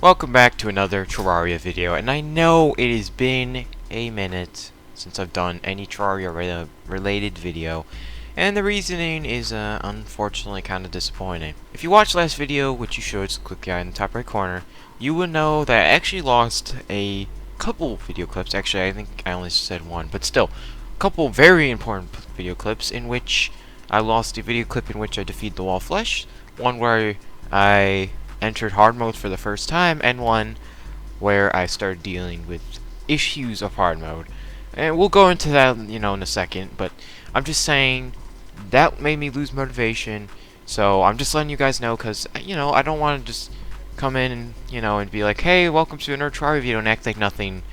Welcome back to another Terraria video, and I know it has been a minute since I've done any Terraria related video, and the reasoning is unfortunately kind of disappointing. If you watched last video, which you should, so click the eye in the top right corner, you would know that I actually lost a couple video clips. Actually, I think I only said one, but still, a couple very important video clips in which I lost a video clip in which I defeat the wall flesh, one where I entered hard mode for the first time, and one where I started dealing with issues of hard mode. And we'll go into that, in a second, but I'm just saying that made me lose motivation. So I'm just letting you guys know, because, I don't want to just come in and, and be like, hey, welcome to another try video, and act like nothing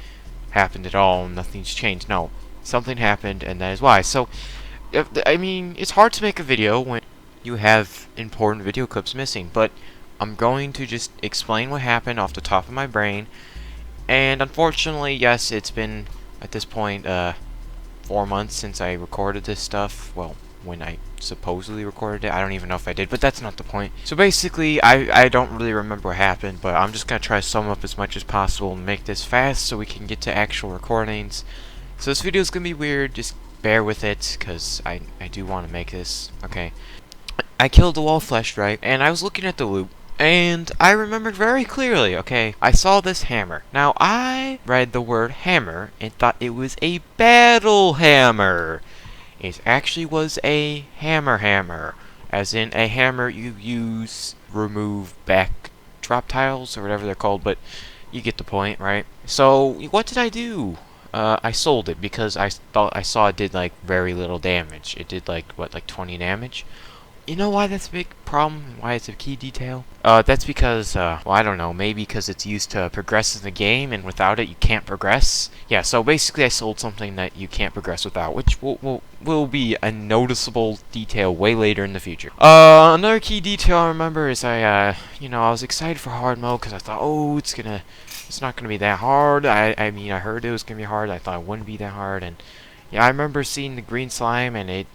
happened at all, and nothing's changed. No, something happened, and that is why. So, I mean, it's hard to make a video when you have important video clips missing, but I'm going to just explain what happened off the top of my brain. And unfortunately, yes, it's been, at this point, 4 months since I recorded this stuff. Well, when I supposedly recorded it. I don't even know if I did, but that's not the point. So basically, I don't really remember what happened, but I'm just going to try to sum up as much as possible and make this fast so we can get to actual recordings. So this video is going to be weird, just bear with it, because I do want to make this. Okay. I killed the wall flesh, right? And I was looking at the loop, and I remembered very clearly, okay, I saw this hammer. Now, I read the word hammer and thought it was a battle hammer. It actually was a hammer, as in a hammer you use remove backdrop tiles, or whatever they're called, but you get the point, right? So, what did I do? I sold it because I thought I saw it did like very little damage. It did like, what, like 20 damage? You know why that's a big problem and why it's a key detail? That's because, well, I don't know, maybe because it's used to progress in the game, and without it you can't progress. Yeah, so basically I sold something that you can't progress without, which will be a noticeable detail way later in the future. Another key detail I remember is I was excited for hard mode because I thought, oh, it's not gonna be that hard. I mean, I heard it was gonna be hard. I thought it wouldn't be that hard, and yeah, I remember seeing the green slime, and it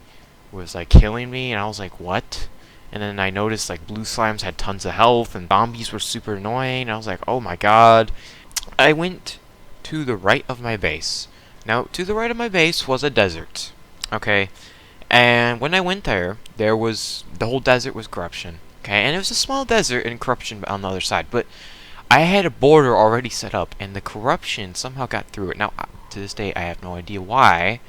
was like killing me, and I was like, what? And then I noticed like blue slimes had tons of health and zombies were super annoying, and I was like, oh my god. I went to the right of my base. Now, to the right of my base was a desert. Okay? And when I went there, the whole desert was corruption. Okay? And it was a small desert and corruption on the other side, but I had a border already set up, and the corruption somehow got through it. Now, to this day, I have no idea why,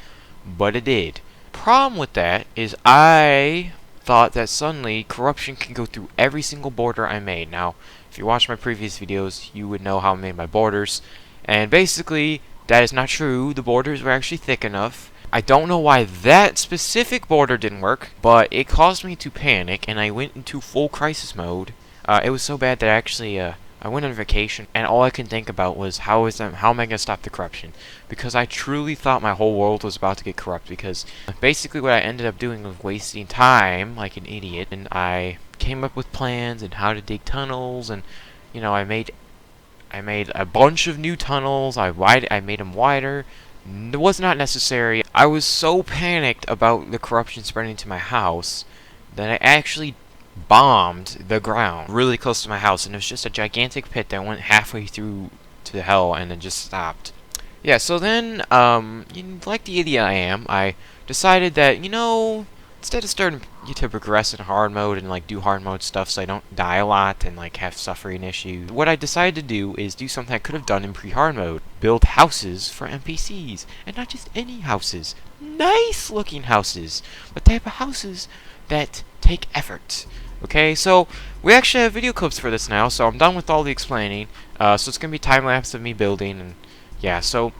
but it did. Problem with that is I thought that suddenly corruption can go through every single border I made. Now, if you watched my previous videos, you would know how I made my borders, and basically that is not true. The borders were actually thick enough. I don't know why that specific border didn't work, but it caused me to panic, and I went into full crisis mode. It was so bad that I went on vacation, and all I could think about was how am I going to stop the corruption? Because I truly thought my whole world was about to get corrupt, because basically what I ended up doing was wasting time like an idiot, and I came up with plans and how to dig tunnels, and I made a bunch of new tunnels. I made them wider. It was not necessary. I was so panicked about the corruption spreading to my house that I actually bombed the ground really close to my house, and it was just a gigantic pit that went halfway through to hell and then just stopped. Yeah, so then, like the idiot I am, I decided that, instead of starting to progress in hard mode and like do hard mode stuff so I don't die a lot and like have suffering issues, what I decided to do is do something I could have done in pre-hard mode. Build houses for NPCs. And not just any houses. Nice looking houses. The type of houses that take effort. Okay, so we actually have video clips for this now, so I'm done with all the explaining. So it's going to be time-lapse of me building, and yeah, so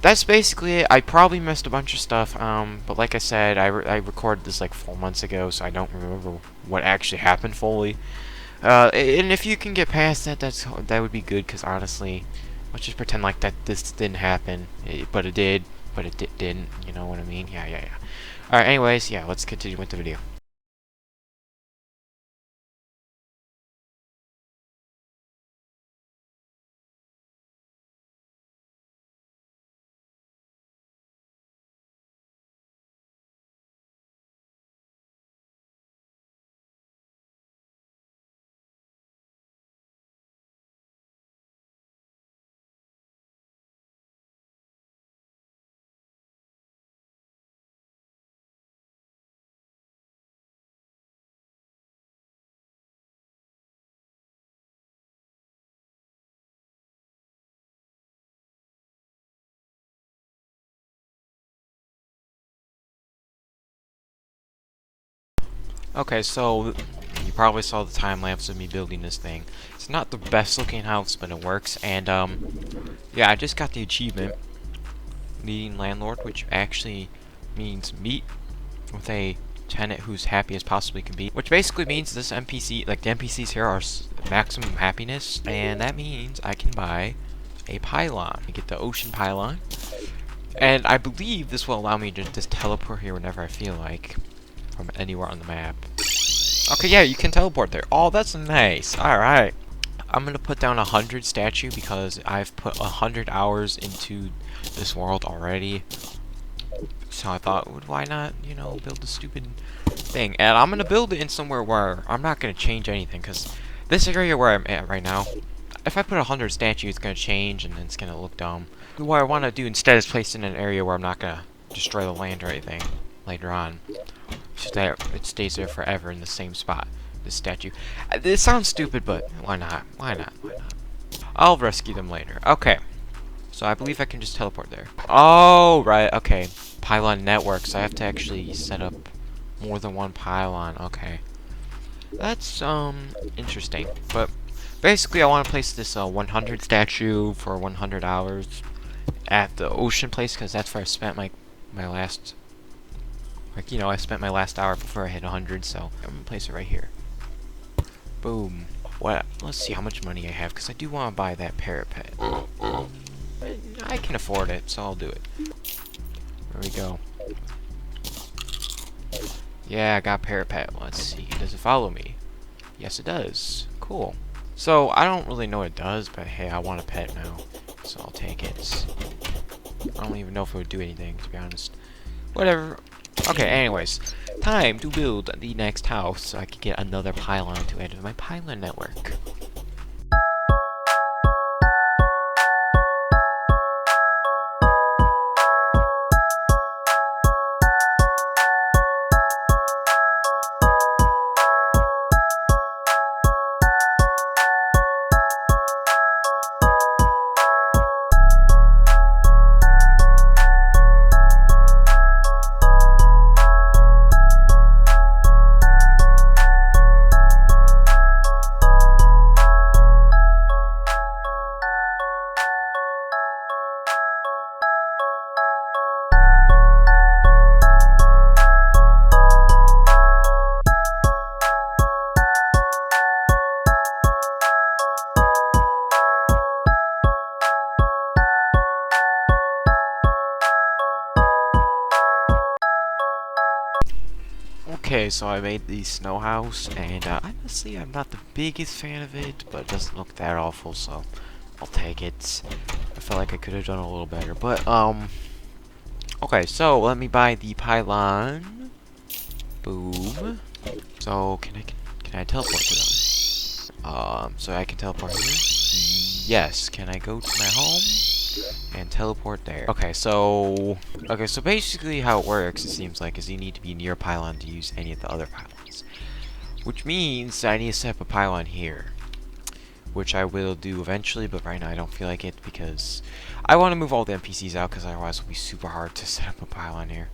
that's basically it. I probably missed a bunch of stuff, but like I said, I recorded this like 4 months ago, so I don't remember what actually happened fully. And if you can get past that, that would be good, because honestly, let's just pretend like this didn't happen, but it did, but it didn't, you know what I mean? Yeah. Alright, anyways, yeah, let's continue with the video. Okay, so you probably saw the time lapse of me building this thing. It's not the best looking house, but it works. And yeah, I just got the achievement, leading landlord, which actually means meet with a tenant who's happy as possibly can be. Which basically means this NPC, like the NPCs here, are maximum happiness, and that means I can buy a pylon. I get the ocean pylon, and I believe this will allow me to just teleport here whenever I feel like, from anywhere on the map. Okay, yeah, you can teleport there. Oh, that's nice. Alright. I'm gonna put down 100 statue because I've put 100 hours into this world already. So I thought, well, why not, you know, build a stupid thing. And I'm gonna build it in somewhere where I'm not gonna change anything, because this area where I'm at right now, if I put 100 statues, it's gonna change and it's gonna look dumb. What I want to do instead is place it in an area where I'm not gonna destroy the land or anything later on, so that it stays there forever in the same spot. This statue. This sounds stupid, but why not? Why not? Why not? I'll rescue them later. Okay. So I believe I can just teleport there. Oh, right. Okay. Pylon network. So I have to actually set up more than one pylon. Okay. That's, interesting. But basically, I want to place this 100 statue for 100 hours at the ocean place, because that's where I spent my last, like, you know, I spent my last hour before I hit 100, so I'm gonna place it right here. Boom. What? Let's see how much money I have, because I do want to buy that parapet. I can afford it, so I'll do it. There we go. Yeah, I got parapet. Let's see. Does it follow me? Yes, it does. Cool. So, I don't really know what it does, but hey, I want a pet now, so I'll take it. I don't even know if it would do anything, to be honest. Whatever. Okay, anyways. Time to build the next house so I can get another pylon to add to my pylon network. Okay, so I made the snow house, and honestly, I'm not the biggest fan of it, but it doesn't look that awful, so I'll take it. I felt like I could have done a little better, but okay, so let me buy the pylon. Boom. So can I teleport to them? So I can teleport here. Yes. Can I go to my home and teleport there? Okay, so basically how it works, it seems like, is you need to be near a pylon to use any of the other pylons, which means I need to set up a pylon here, which I will do eventually, but right now I don't feel like it because I want to move all the NPCs out, because otherwise it'll be super hard to set up a pylon here.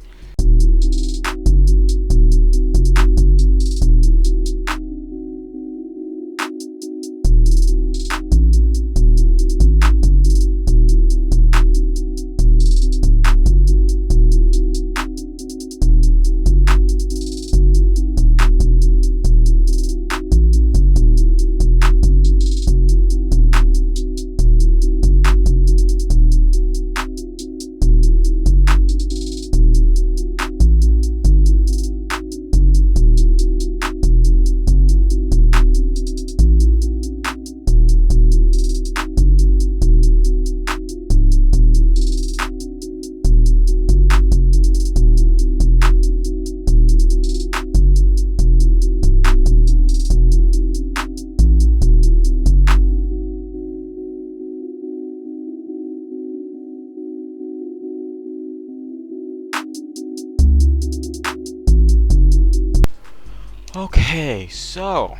Okay, so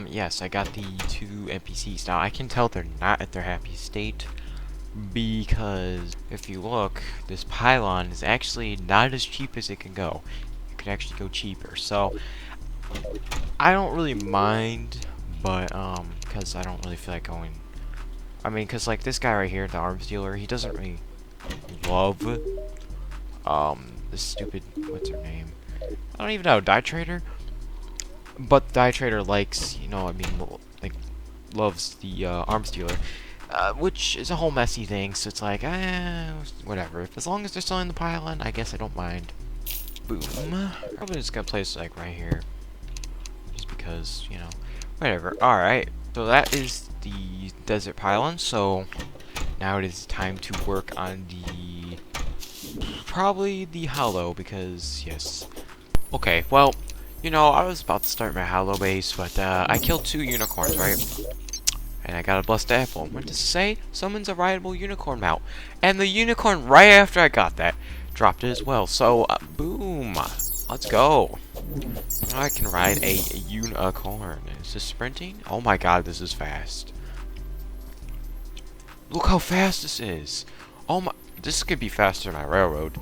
yes, I got the 2 NPCs. Now I can tell they're not at their happy state, because if you look, this pylon is actually not as cheap as it can go. could actually go cheaper. So I don't really mind, but because I don't really feel like going. I mean, because like this guy right here, the arms dealer, he doesn't really love this stupid, what's her name? I don't even know, Dye Trader. But Dye Trader likes, you know, I mean, like loves the arms dealer. Which is a whole messy thing, so it's like, whatever. As long as they're selling the pylon, I guess I don't mind. Boom. Probably just gonna place like right here, just because, you know, whatever. All right, so that is the desert pylon. So now it is time to work on the probably the hollow, because yes. Okay, well, you know, I was about to start my hollow base, but I killed 2 unicorns, right? And I got a blessed apple. What does it say? Summons a rideable unicorn mount. And the unicorn, right after I got that, dropped it as well. So, boom. Let's go. Now I can ride a unicorn. Is this sprinting? Oh my god, this is fast. Look how fast this is. Oh my, this could be faster than my railroad.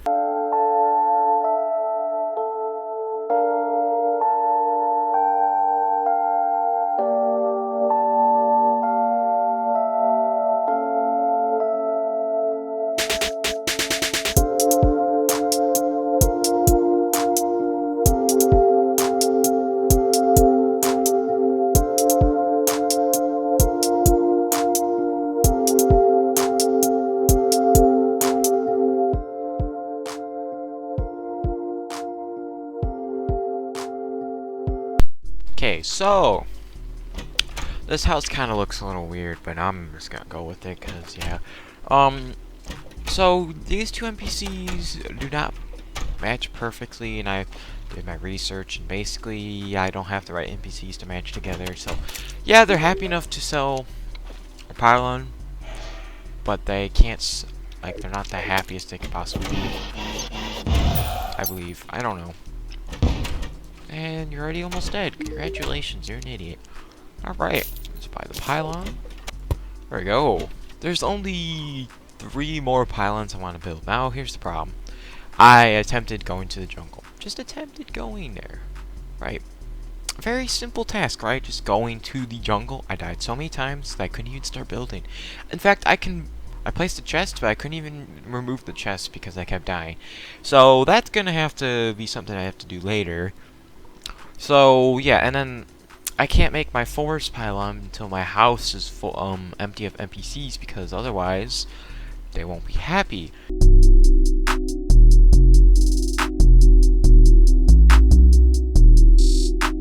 Okay, so this house kind of looks a little weird, but I'm just gonna go with it, cause yeah. So these 2 NPCs do not match perfectly, and I did my research, and basically I don't have the right NPCs to match together. So yeah, they're happy enough to sell a pylon, but they can't. Like, they're not the happiest they could possibly be. I believe. I don't know. And you're already almost dead. Congratulations, you're an idiot. Alright, let's buy the pylon. There we go. There's only 3 more pylons I want to build. Now, here's the problem. I attempted going to the jungle. Just attempted going there. Right. Very simple task, right? Just going to the jungle. I died so many times that I couldn't even start building. In fact, I placed a chest, but I couldn't even remove the chest because I kept dying. So, that's gonna have to be something I have to do later. So yeah, and then I can't make my forest pylon until my house is full, empty of NPCs, because otherwise they won't be happy.